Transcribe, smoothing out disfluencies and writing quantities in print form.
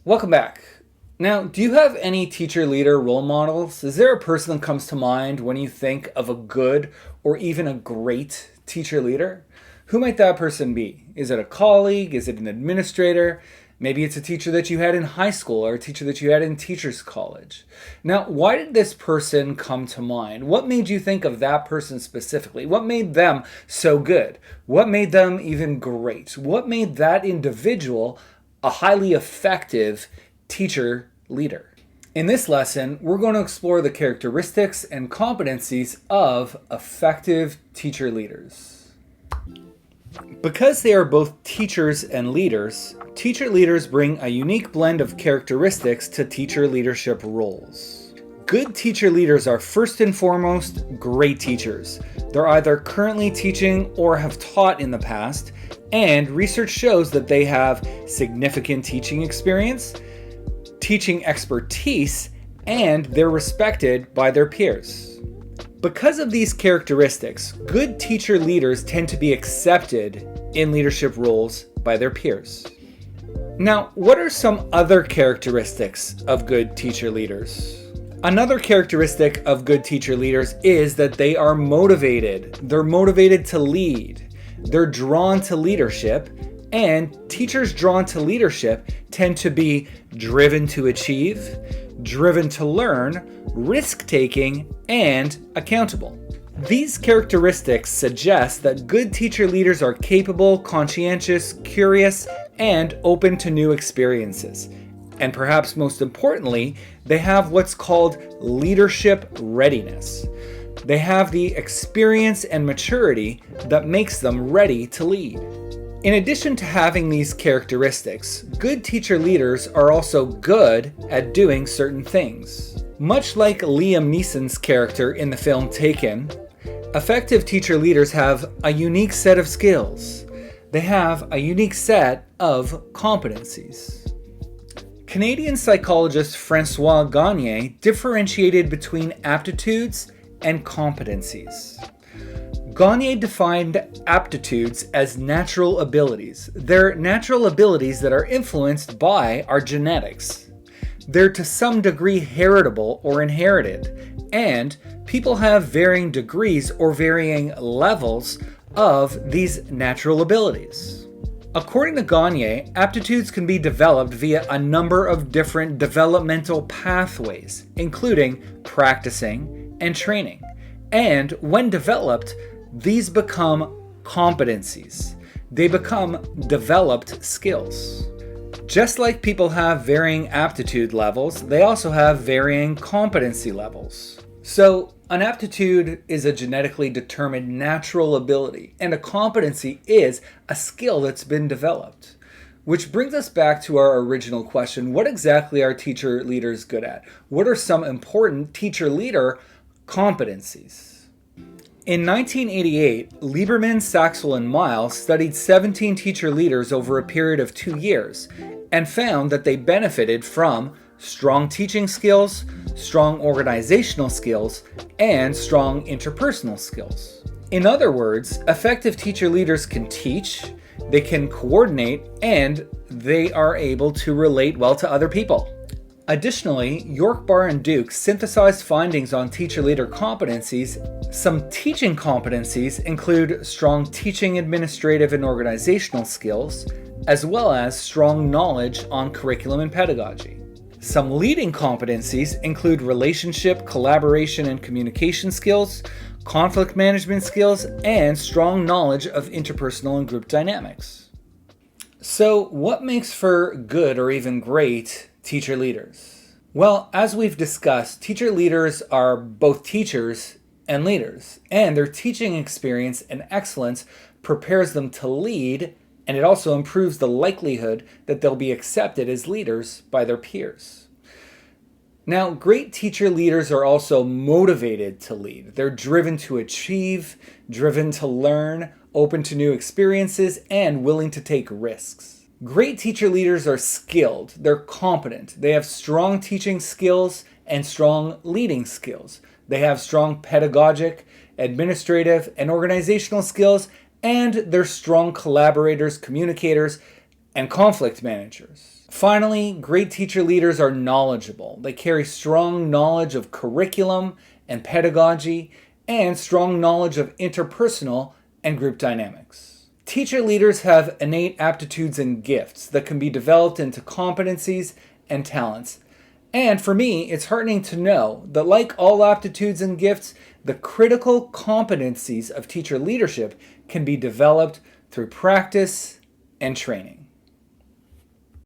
Welcome back. Now, do you have any teacher leader role models? Is there a person that comes to mind when you think of a good or even a great teacher leader? Who might that person be? Is it a colleague? Is it an administrator? Maybe it's a teacher that you had in high school or a teacher that you had in teachers college. Now, why did this person come to mind? What made you think of that person specifically? What made them so good? What made them even great? What made that individual a highly effective teacher leader? In this lesson, we're going to explore the characteristics and competencies of effective teacher leaders. Because they are both teachers and leaders, teacher leaders bring a unique blend of characteristics to teacher leadership roles. Good teacher leaders are first and foremost great teachers. They're either currently teaching or have taught in the past, and research shows that they have significant teaching experience, teaching expertise, and they're respected by their peers. Because of these characteristics, good teacher leaders tend to be accepted in leadership roles by their peers. Now, what are some other characteristics of good teacher leaders? Another characteristic of good teacher leaders is that they are motivated. They're motivated to lead. They're drawn to leadership, and teachers drawn to leadership tend to be driven to achieve, driven to learn, risk-taking, and accountable. These characteristics suggest that good teacher leaders are capable, conscientious, curious, and open to new experiences. And perhaps most importantly, they have what's called leadership readiness. They have the experience and maturity that makes them ready to lead. In addition to having these characteristics, good teacher leaders are also good at doing certain things. Much like Liam Neeson's character in the film Taken, effective teacher leaders have a unique set of skills. They have a unique set of competencies. Canadian psychologist Francois Gagne differentiated between aptitudes and competencies. Gagne defined aptitudes as natural abilities. They're natural abilities that are influenced by our genetics. They're to some degree heritable or inherited, and people have varying degrees or varying levels of these natural abilities. According to Gagne, aptitudes can be developed via a number of different developmental pathways, including practicing and training. And when developed, these become competencies. They become developed skills. Just like people have varying aptitude levels, they also have varying competency levels. So, an aptitude is a genetically determined natural ability, and a competency is a skill that's been developed. Which brings us back to our original question: what exactly are teacher leaders good at? What are some important teacher leader competencies? In 1988, Lieberman, Saxel, and Miles studied 17 teacher leaders over a period of 2 years and found that they benefited from strong teaching skills, strong organizational skills, and strong interpersonal skills. In other words, effective teacher leaders can teach, they can coordinate, and they are able to relate well to other people. Additionally, York, Barr, and Duke synthesized findings on teacher leader competencies. Some teaching competencies include strong teaching, administrative, and organizational skills, as well as strong knowledge on curriculum and pedagogy. Some leading competencies include relationship, collaboration, and communication skills, conflict management skills, and strong knowledge of interpersonal and group dynamics. So, what makes for good or even great teacher leaders? Well, as we've discussed, teacher leaders are both teachers and leaders, and their teaching experience and excellence prepares them to lead, and it also improves the likelihood that they'll be accepted as leaders by their peers. Now, great teacher leaders are also motivated to lead. They're driven to achieve, driven to learn, open to new experiences, and willing to take risks. Great teacher leaders are skilled, they're competent, they have strong teaching skills and strong leading skills. They have strong pedagogic, administrative, and organizational skills, and they're strong collaborators, communicators, and conflict managers. Finally, great teacher leaders are knowledgeable. They carry strong knowledge of curriculum and pedagogy and strong knowledge of interpersonal and group dynamics. Teacher leaders have innate aptitudes and gifts that can be developed into competencies and talents. And for me, it's heartening to know that, like all aptitudes and gifts, the critical competencies of teacher leadership can be developed through practice and training.